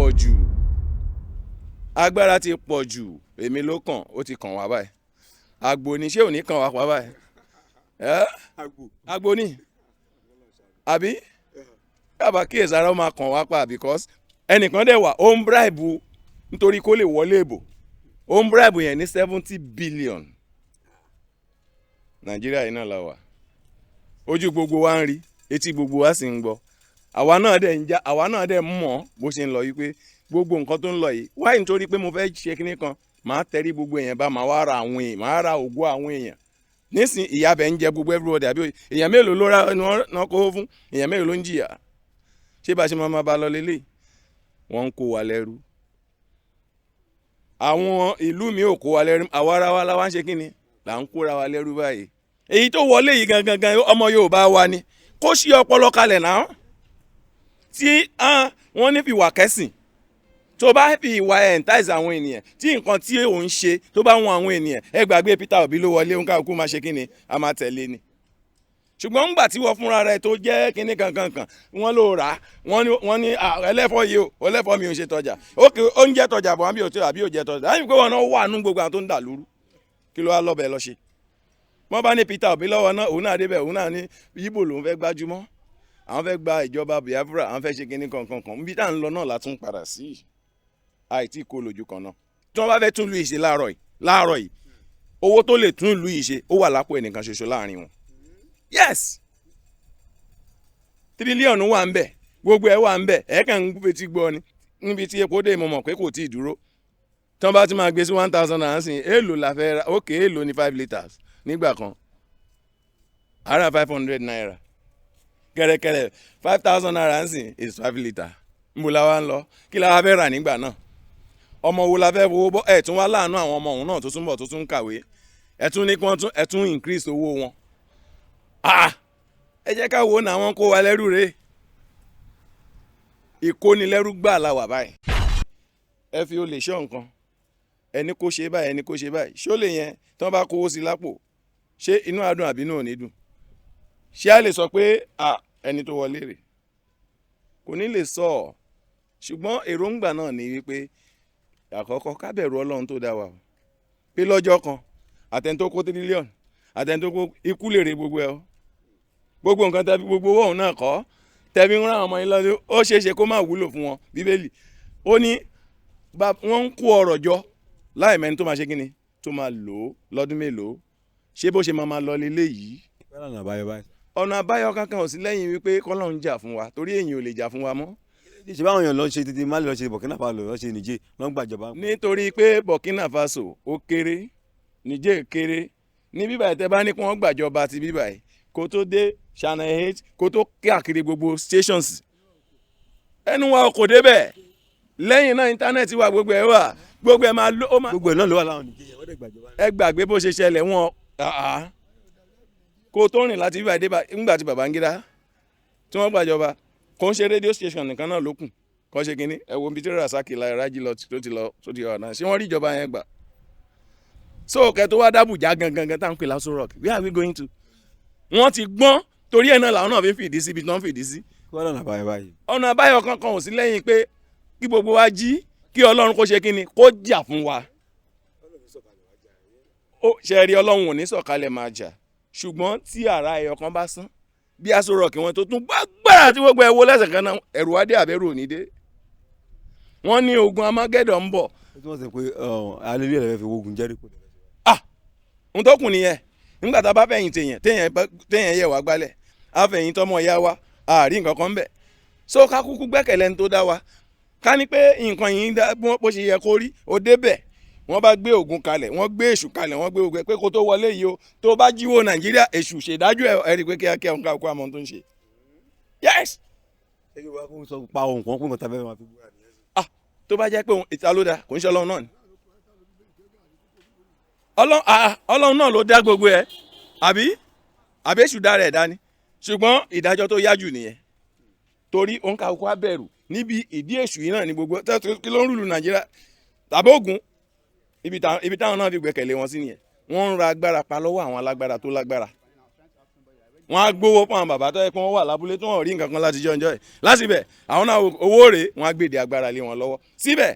pọ̀ jù agbára ti pọ̀ jù èmi ló kàn ó ti kàn wá báyìí àgbò ní ṣé ò ní kàn wá pa báyìí àgbò ní àbí kábà kí èsàrà ó máa kàn wá pa because ẹnìkan dẹ̀ wà ó ń bribe nítorí kó lè wọlé ìbò ó ń bribe yẹn ní 70 billion nàìjíríà yìí náà la wà ojú gbogbo wa ń rí etí gbogbo wa sì ń gbọ́ àwa náà dẹ̀ mọ̀ bó ṣe ń lọ yìí pé gbogbo nǹkan tó ń lọ yìí wáyé nítorí pé mo fẹ́ ṣe kinní kan màá tẹrí gbogbo èèyàn bá màá wá ra àwọn èèyàn màá ra ògo àwọn èèyàn nísìn ìyàbẹ̀ ń jẹ gbogbo everybody àbí èèyàn mélòó ló ra náà kó fún èèyàn mélòó ló ń jìyà ṣé bá ṣe máa bá lọ lélẹ̀ wọ́n ń kó wa lẹ́rú àwọn ìlú mi ò kó wa lẹ́rú àwa ara wa la wá ń ṣe kinní là ń kóra wa lẹ́rú báyìí èyí tó wọlé yìí gangan ọmọ Yorùbá wa ni kó ṣí ọpọlọ kalẹ̀ náà tí wọ́n ní fi wà kẹ́sìn tó bá fi ìwà entice àwọn ènìyàn tí nǹkan tí òun ṣe tó bá wọn àwọn ènìyàn ẹ gbàgbé Peter Obi ló wọlé òun káàkó máa ṣe kíni a máa tẹ̀lé ni ṣùgbọ́n ńgbà tí wọ́n fúnra rẹ̀ tó jẹ́ kíní kankan wọ́n ló rà á wọ́n ní ẹlẹ́fọ́ yìí o ẹlẹ́fọ́ mi ò ṣe tọ́jà ókè oúnjẹ tọ́jà bọ̀ àbí ò jẹ́ tọ́jà láyé pé wọn náà wà nú gbogbo àwọn tó ń dà lóru kí ló wá lọ́bẹ̀ lọ ṣe wọ́n bá ní Peter Obi lọ́wọ́ náà òun náà débẹ̀ òun náà ní Ìgbò lòun fẹ́ gbájúmọ́ àwọn fẹ́ gba ìjọba Biafra àwọn fẹ́ ṣe kíní kankan níbi tá à ń lọ náà látún padà sí àìtí kó lójú kan náà tí wọ́n bá fẹ́ tún ìlú yìí ṣe láàárọ̀ yìí owó tó lè tún ìlú yìí ṣe ó wà lápò ẹnìkan ṣoṣo láàrin wọn yes tírílíọ̀nù wà ń bẹ̀ gbogbo ẹ̀ wà ń bẹ̀ ẹ̀ kàn ń gbé tí gbọ́ ni níbi tí epo dé mo mọ̀ pé kò tí ì dúró tí wọ́n bá ti máa gbé sí 1000 naira sí èèlò la fẹ́ ra ókè èèlò ní 5 litres nígbà kan ara 500 naira kẹ̀rẹ̀kẹ̀rẹ̀ 5000 naira sí is 5 litres níbo la wá ń lọ kí la wá fẹ́ rà nígbà náà ọmọ wo la fẹ́ fowó bọ́ ẹ̀ tún wá láàánú àwọn ọmọ òun náà tó tún bọ̀ tó tún kàwé ẹ̀ tún ní kí wọ́n tún increase owó wọn ẹ jẹ́ ká wo náà wọ́n kó wa lẹ́rú rè ìkónilẹ́rú gbà la wà báyìí ẹ fi olè ṣọ́ nǹkan ẹni kó ṣe báyìí ẹni kó ṣe báyìí ṣó lè yẹn tí wọ́n bá kówó sí lápò ṣé inú àdùn àbí inú ò ní dùn ṣé a lè sọ pé ẹni tó wọlé rè kò ní lè sọ ọ́ ṣùgbọ́n èròǹgbà náà ni wípé àkọ́kọ́ ká bẹ̀rù Ọlọ́run tó dá wa o pé lọ́jọ́ kan àtẹni tó kó tírílíọ̀nù àtẹni tó kó ikú lè rè gbogbo ẹ̀ o gbogbo nǹkan tẹ́bí gbogbo owó òun náà kọ́ tẹ́bí ń rán àwọn ọmọ yín lọ́dún ó ṣeé ṣe kó má wúlò fún wọn Bíbélì ó ní wọ́n ń kó ọrọ̀ jọ láì mẹ́ni tó máa ṣe kíni tó máa lò ó lọ́dún mélòó ṣé bó ṣe máa lọ lélẹ̀ yìí. ọ̀nà àbáyọ kankan ò sí lẹ́yìn wípé kọ́lọ́run jà fún wa torí èyàn ò lè jà fún wa mọ́. ṣé báwọn èèyàn lọ ṣe títí Mali lọ ṣe Burkina Faso lọ ṣe Niger lọ ń gbàjọba. nítorí pé Burkina Faso ó kéré Niger kéré ní bíbáyìí tẹ́ bá ní kí wọ́n gbàjọba ti bíbáyìí kó tó dé Channel 8 kó tó káàkiri gbogbo stations ẹnu wa kò débẹ̀ lẹ́yìn náà íńtánẹ́ẹ̀tì wà gbogbo ẹ̀ wà gbogbo ẹ̀ máa ló ó máa. gbogbo ẹ̀ náà ló wà láwọn nìjẹ́ wọ́n dẹ̀ gbàjọba. ẹ gbàgbé bó ṣe ṣẹlẹ̀ wọn kó tó rìn láti bíbá ìdébà ńgbà tí Babangida tí wọ́n gbàjọba kò ń ṣe rédíò station nìkan náà ló kù kò ṣe kínní ẹ wo ibi tí Rasaki Rájí lọ tó ti lọ náà ṣé wọ́n rí ìjọba yẹn gbà. so kẹ́ tó wá dábùjá gangan tá à ń pè l'Aso Rock where are we going to. wọ́n ti gbọ́n torí ẹ̀ náà làwọn náà fi ń fìdí sí ibi tí wọ́n ń fìdí sí. ọ̀nà àbáyọ kankan ò sí lẹ́yìn pé kí gbogbo wa jí kí Ọlọ́run kó ṣe kínní kó jà fún wa. ṣe rí Ọlọ́run ò ní sọ̀kalẹ̀ máa jà ṣùgbọ́n tí ara ẹyọ kan bá sán bí Aso Rock wọn tó tún gbàgbára tí gbogbo ẹ wo lẹ́sẹ̀ kan náà ẹ̀rù adé àbẹ̀rù òní dé. wọ́n ní ogun Amagẹ́dọ̀ ń bọ̀. wọ́n sọ pé alẹ́ rẹ̀ fi wogun Jẹ́ríkò. ohun tó kù nìyẹn nígbà tá a bá fẹ̀yìn téèyàn yẹ̀ wá gbálẹ̀ a fẹ̀yìn tọmọ ìyá wa àárí nǹkan kan ń bẹ̀. so ká kúkú gbẹ́kẹ̀lé ní tó dá wa ká ní pé nǹkan yìí bó ṣe yẹ kó rí ó débẹ̀ wọ́n bá gbé Ògún kalẹ̀ wọ́n gbé Èṣù kalẹ̀ wọ́n gbé Ògún pé kó tó wọlé yìí o tó bá jíwó Nàìjíríà Èṣù ṣèdájọ́ ẹ̀ rí pé kíákíá òun ká kó àmọ́ tó ń ṣe. yes. tó bá jẹ́ pé ìta ló dá kò ń ṣe Ọlọ́run náà ni Ọlọ́run náà ló dá gbogbo ẹ̀ àbí Èṣù dá rẹ̀ dání ṣùgbọ́n ìdájọ́ tó yájú nìyẹn torí òun ká kó abẹ́rù níbi ìdí Èṣù yìí náà ní gbogbo kí ló ń rúlu Nàìjíríà tàbí Ògún ibi táwọn náà fi gbẹ́kẹ̀lé wọn sí nìyẹn wọ́n ń ra agbára pa lọ́wọ́ àwọn alágbára tó lágbára wọ́n á gbówó fún àwọn bàbá tó yẹ kí wọ́n wà lábúlé tó wọ́n rí nǹkan kan láti jọ́njọ́ ẹ̀ láti bẹ̀ àwọn náà owó rèé wọ́n á gbèdé agbára lé wọn lọ́wọ́ síbẹ̀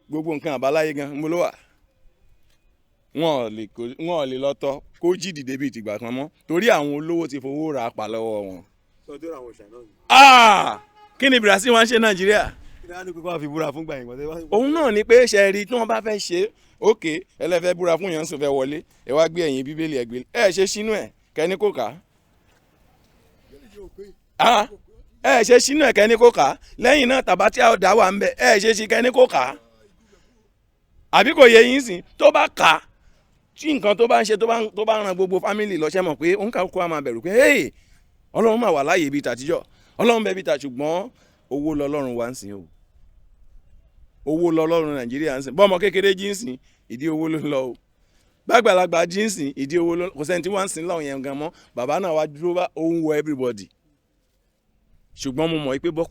gbogbo nǹkan àbáláyé gan mo ló wà wọn ò lè lọ́tọ̀ kó jí dìde bíi tìgbà kan mọ́ torí àwọn olówó ti fowó ra apà lọ́wọ́ wọn. Kí ni Brazil wá ń ṣe Nàìjíríà? Òun náà ni pé ṣe rí tí wọ́n bá fẹ́ ṣe ókè ẹlẹ́fẹ́ búra fún yẹn ń sùn fẹ́ wọlé ẹ wá gbé ẹ̀yìn bíbélì ẹ̀gbẹ́ ẹ ṣe sínú ẹ̀ kẹ́ni kò ká ẹ ṣe sínú ẹ̀ kẹ́ni kò ká lẹ́yìn náà tàbá tí a dá wà ń bẹ̀ ẹ ṣe sí kẹ́ni kò ká àbí kò yẹ yín sìn tó bá ká tí nǹkan tó bá ń ṣe tó bá ran gbogbo fámìlì lọ ṣe mọ̀ pé ó ń ká kó a máa bẹ̀rù pé hey Ọlọ́run máa wà láàyè bíi tàtijọ́ Ọlọ́run bẹ́ẹ̀ bíi tà ṣùgbọ́n owó lọ́lọ́run wá ń sìn o owó lọ́lọ́run Nàìjíríà ń sìn bọ́mọ kékeré jí ń sìn ìdí owó ló ń lọ o gbàgbàlagbà jí ń sìn ìdí owó ló kò sẹ́ni tí wọ́n ń sìn lọ́wọ́ yẹn gan mọ́ bàbá náà wá dúró bá òun wọ everybody ṣùgbọ́n mo mọ̀ pé bó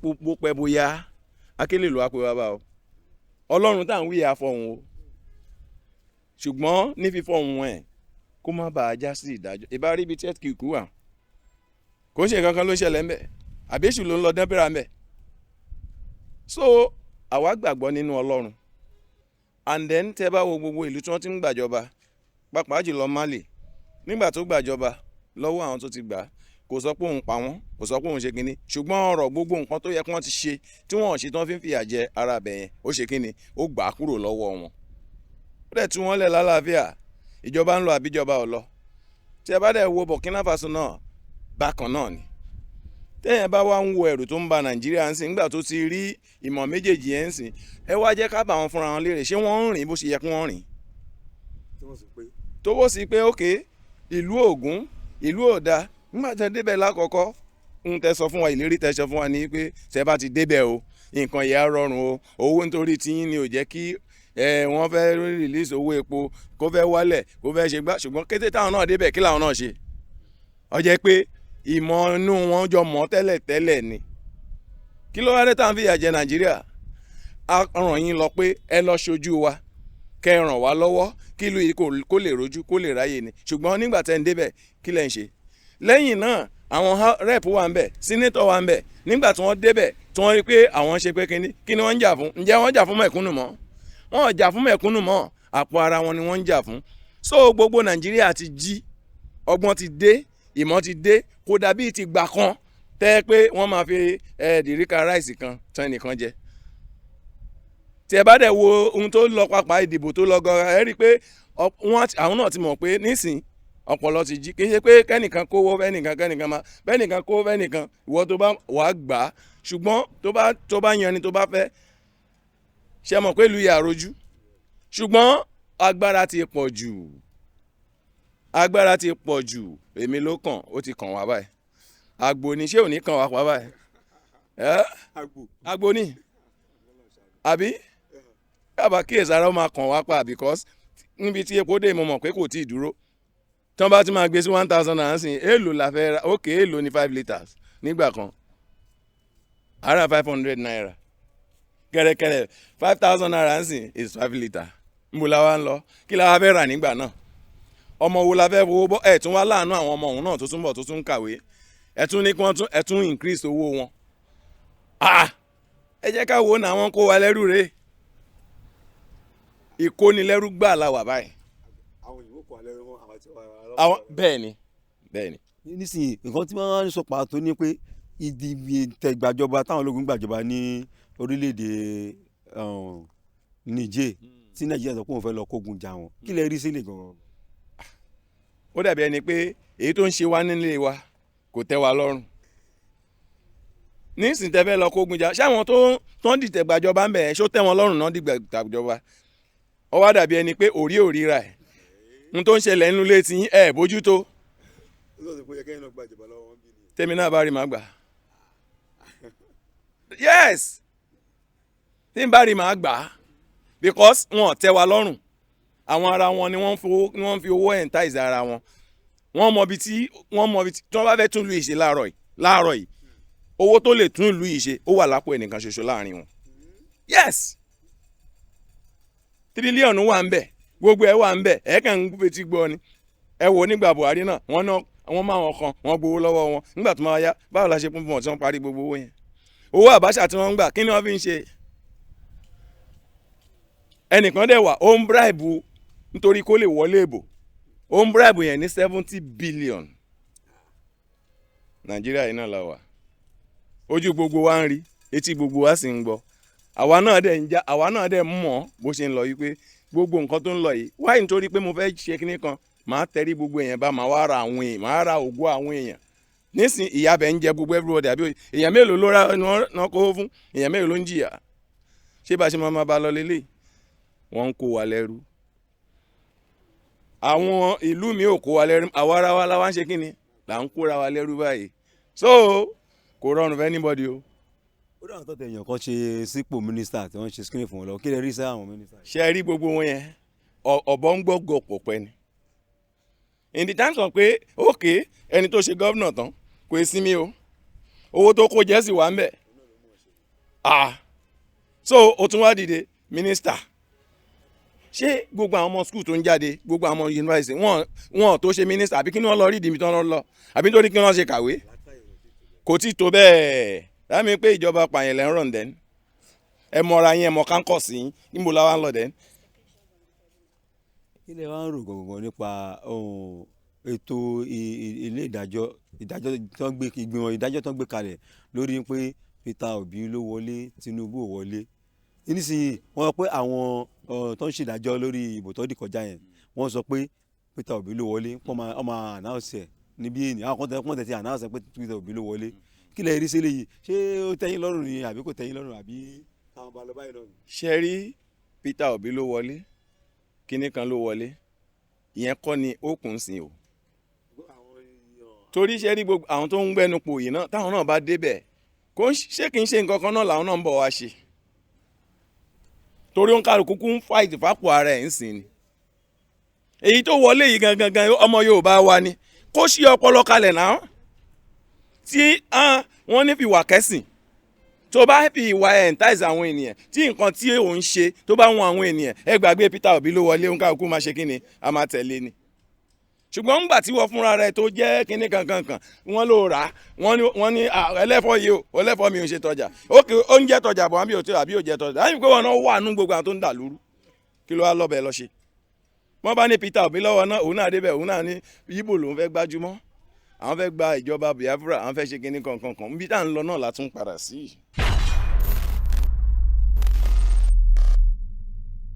pẹ́ bóyá akélè ló wá pé wá bá o Ọlọ́run tá à ń wí àfọ̀hún o ṣùgbọ́n ní fífọ̀hún ẹ̀ kó má bàa já sí ìdájọ́ ìbá rí ibi tí ẹ̀ kì í kú wà kò ń ṣe kankan ló ń ṣẹlẹ̀ ń bẹ̀ àbíṣù ló ń lọ dẹ́bẹ̀rẹ̀ ń bẹ̀ so àwa gbàgbọ́ nínú Ọlọ́run and then tẹ́ bá wo gbogbo ìlú tí wọ́n ti ń gbàjọba pàápàá jùlọ Mali nígbà tó gbàjọba lọ́wọ́ àwọn tó ti gbà kò sọ pé òun pa wọ́n kò sọ pé òun ṣe kínní ṣùgbọ́n ọ̀rọ̀ gbogbo nǹkan tó yẹ kí wọ́n ti ṣe tí wọ́n ṣe tí wọ́n fi ń fìyà jẹ ara bẹ̀ yẹn ó ṣe kínní ó gbà á kúrò lọ́wọ́ wọn ó dẹ̀ tú wọn lẹ̀ lálàáfíà ìjọba ń lọ àbíjọba ò lọ tí ẹ bá dẹ̀ wo Burkina Faso náà bákan náà ni tẹ́yìn bá wá ń wo ẹ̀rù tó ń ba Nàìjíríà ń sìn nígbà tó ti rí ìmọ̀ méjèèjì yẹn ń sìn ẹ wá jẹ́ ká bá wọn fúnra wọn léèrè ṣé wọ́n ń rìn bó ṣe yẹ kí wọ́n rìn tó wó sí pé ókè ìlú Ògùn ìlú Ọ̀dà nígbà tẹ́ débẹ̀ lákọ̀ọ́kọ́ ń tẹ́ sọ fún wa ìlérí tẹ́ sọ fún wa ní pé tẹ́ bá ti débẹ̀ o nǹkan yẹn á rọrùn o owó nítorí tiyín ni ò jẹ́ kí wọ́n fẹ́ release owó epo kó fẹ́ wálẹ̀ kó fẹ́ ṣe gbá ṣùgbọ́n kété táwọn náà débẹ̀ kí làwọn náà ṣe ó jẹ́ pé ìmọ̀ inú wọn jọ mọ̀ tẹ́lẹ̀ ni kí ló wá dé táwọn fìyà jẹ Nàìjíríà a ràn yín lọ pé ẹ lọ ṣojú wa kẹ́ ẹ ràn wá lọ́wọ́ kí ìlú yìí kó lè rojú kó lè ráyè ni ṣùgbọ́n nígbà tẹ́ ń débẹ̀ kí lẹ́ ń ṣe lẹ́yìn náà àwọn rep wà ń bẹ̀ senator wà ń bẹ̀ nígbà tí wọ́n débẹ̀ tí wọ́n rí pé àwọn ṣe pé kí ni wọ́n ń jà fún ǹjẹ́ wọ́n jà fún mẹ̀kúnnù mọ́ wọ́n ò jà fún mẹ̀kúnnù mọ́ àpò ara wọn ni wọ́n ń jà fún so gbogbo Nàìjíríà ti jí ọgbọ́n ti dé ìmọ̀ ti dé kó dàbí ti gbà kan tẹ́ pé wọ́n máa fi dìríkà ráìsì kan tán nìkan jẹ tí ẹ bá dẹ̀ wo ohun tó lọ pápá ìdìbò tó lọ gọra ẹ rí i pé àwọn náà ti mọ̀ pé nísìn ọpọlọ ti jí kì í ṣe pé kẹ́nìkan kówó kẹ́nìkan máa bẹ́nìkan kówó bẹ́nìkan ìwọ tó bá wàá gbà á ṣùgbọ́n tó bá yan ni tó bá fẹ́ ṣe mọ̀ pé ìlú yà rojú ṣùgbọ́n agbára ti pọ̀ jù èmi ló kàn ó ti kàn wá báyìí àgbò ni ṣé ò ní kàn wá pa báyìí àgbò ni àbí yàbá kíyèsára ó máa kàn wá pa because níbi tí epo dé mo mọ̀ pé kò tí ì dúró tí wọ́n bá ti máa gbé sí 1000 naira sí èèlò la fẹ́ ra ókè èèlò ní 5 litres nígbà kan ara 500 naira kẹ̀rẹ̀kẹ̀rẹ̀ 5000 naira sí is 5 litres níbo la wá ń lọ kí la wá fẹ́ rà nígbà náà ọmọ wo la fẹ́ fowó bọ́ ẹ̀ tún wá láàánú àwọn ọmọ òun náà tó tún bọ̀ tó tún kàwé ẹ̀ tún ní kí wọ́n ẹ̀ tún increase owó wọn ẹ jẹ́ ká wo náà wọ́n kó wa lẹ́rú rẹ̀ ìkónilẹ́rú gbà la wà báyìí. àwọn òyìnbó kò alẹ́ wọn àwọn tí wọ́n àwọn bẹ́ẹ̀ ni. nísìnyí nǹkan tí wọ́n sọ pàtó ni pé ìtẹ̀gbàjọba táwọn ológun gbàjọba ní orílẹ̀-èdè Niger tí Nàìjíríà sọ pé òun fẹ́ lọ kógun jà wọn kí lẹ rí sílẹ̀ gan-an. ó dàbí ẹni pé èyí tó ń ṣe wá nílé wa kò tẹ́ wa lọ́rùn nísìnyí tẹ́ fẹ́ lọ kógun jà ṣáwọn tó ń dìtẹ̀ gbàjọba ń bẹ̀ ṣó tẹ́ wọn lọ́rùn náà dìgbà gbàjọba ó wá dàbí ẹni pé òrí ra ẹ̀ n tó ń ṣẹlẹ̀ nínú ilé tí ẹ̀ bójútó tèmi náà bá rí màá gbà yes tí n bá rí màá gbà because wọn ò tẹ́ wa lọ́rùn àwọn ara wọn ni wọ́n fi owó entice ara wọn wọ́n mọ ibi tí wọ́n bá fẹ́ tún lu ìṣe láàárọ̀ yìí owó tó lè tún ìlú yìí ṣe ó wà lápò ẹnìkan ṣoṣo láàrin wọn yes tírílíọ̀nù wà ń bẹ̀ gbogbo ẹ̀ wà ń bẹ̀ ẹ̀ kàn ń fetí gbọ́ ni ẹ wò nígbà Buhari náà wọ́n ná àwọn máa wọn kan wọ́n gbowó lọ́wọ́ wọn nígbà tó máa yá báwo la ṣe pín bọ̀ tí wọ́n parí gbogbo owó yẹn owó Abacha tí wọ́n ń gbà kí ni wọ́n fi ń ṣe ẹnìkan dẹ̀ wà ó ń bribe nítorí kó lè wọlé ìbò ó ń bribe yẹn ní 70 billion Nàìjíríà yìí náà la wà ojú gbogbo wa ń rí etí gbogbo wa sì ń gbọ́ àwa náà dẹ̀ mọ̀ bó ṣe ń lọ yìí pé gbogbo nǹkan tó ń lọ yìí wáyé nítorí pé mo fẹ́ ṣe kinní kan màá tẹrí gbogbo èèyàn bá màá wá ra àwọn èèyàn màá ra ògo àwọn èèyàn nísìn ìyá bẹ̀ ń jẹ gbogbo everybody àbí èèyàn mélòó ló ra náà kó fún èèyàn mélòó ló ń jìyà ṣé bá ṣe máa bá lọ lélẹ̀ wọ́n ń kó wa lẹ́rú àwọn ìlú mi ò kó wa lẹ́rú àwa ara wa la wá ń ṣe kinní là ń kóra wa lẹ́rú báyìí so kò rọrùn fẹ́ anybody o. ó dáhùn tó tẹ̀yàn kan ṣe sípò mínísítà tí wọ́n ṣe screen fún wọn lọ kí lè rí sí àwọn mínísítà. ṣe rí gbogbo wọn yẹn ọ̀bọ ń gbọ́gọ̀ pọ̀ pẹ́ ni in the time sọ pé ókè ẹni tó ṣe gọ́vnà tán kò sí mi o owó tó kó jẹ́ sì wà ń bẹ̀ so o tún wá dìde mínísítà ṣé gbogbo àwọn ọmọ skul tó ń jáde gbogbo àwọn ọmọ yunifásitì wọn tó ṣe mínísítà àbí kí ni wọ́n lọ rí ìdìbò tán lọ àbí nítorí kí wọ́n ṣe kàwé kò tí tó bẹ́ẹ̀ láàmì pé ìjọba pààyàn lẹ́ ń rọ̀ ǹdẹ́n ẹ mọ̀ra yín ẹ mọ̀ kánkọ̀sì yín níbo la wá ń lọ dẹ́n. ilé wa ń rò gbọ̀ngàn nípa ètò ilé ìdájọ́ tó ń gbé kalẹ̀ lórí pé Peter Obi ló wọlé Tinubu ò wọlé nísìnyí wọ́n sọ pé àwọn tó ń ṣèdájọ́ lórí ìbò tó dì kọjá yẹn wọ́n sọ pé Peter Obi ló wọlé wọ́n máa announce ẹ̀ níbí ènìyàn àwọn kan tẹ̀ ti announce pé Peter Obi ló wọlé kí lè rí sí eléyìí ṣé ó tẹ́yìn lọ́rùn ni àbí kò tẹ́yìn lọ́rùn àbí táwọn bá lọ báyìí lọ́rùn. ṣe rí Peter Obi ló wọlé kinní kan ló wọlé ìyẹn kọ́ ni ó kùn sí o torí ṣe rí gbogbo àwọn tó ń gbẹnu pò yìí náà táwọn náà bá débẹ̀ ṣé kì í ṣe nǹkan kan náà làwọn náà ń bọ̀ wá ṣe torí òun kálukú ń fight fápò ara ẹ̀ ń sìn ni èyí tó wọlé yìí gangan ọmọ Yorùbá wa ni kó ṣí ọpọlọ kalẹ̀ náà tí wọ́n ní fi wà kẹ́sìn tó bá fi ìwà ẹ̀ ń táìsì àwọn ènìyàn tí nǹkan tí òun ṣe tó bá wọn àwọn ènìyàn ẹ gbàgbé Peter Obi ló wọlé òun kálukú máa ṣe kí ni a máa tẹ̀lé ni ṣùgbọ́n ńgbà tí wọ́n fúnra rẹ̀ tó jẹ́ kinní kankan wọ́n ló rà á wọ́n ní ẹlẹ́fọ́ yìí o ẹlẹ́fọ́ mi ò ṣe tọ́jà ókè oúnjẹ tọ́jà bọ̀ àbí òtí àbí òjẹ tọ́jà láyé pé wọn náà wà nú gbogbo àwọn tó ń dà lóru kí ló wá lọ́bẹ̀ lọ ṣe wọ́n bá ní Peter Obi lọ́wọ́ náà òun náà débẹ̀ òun náà ní Ìgbò lòun fẹ́ gbájúmọ́ àwọn fẹ́ gba ìjọba Biafra àwọn fẹ́ ṣe kinní kankan níbi tá à ń lọ náà látún padà sí.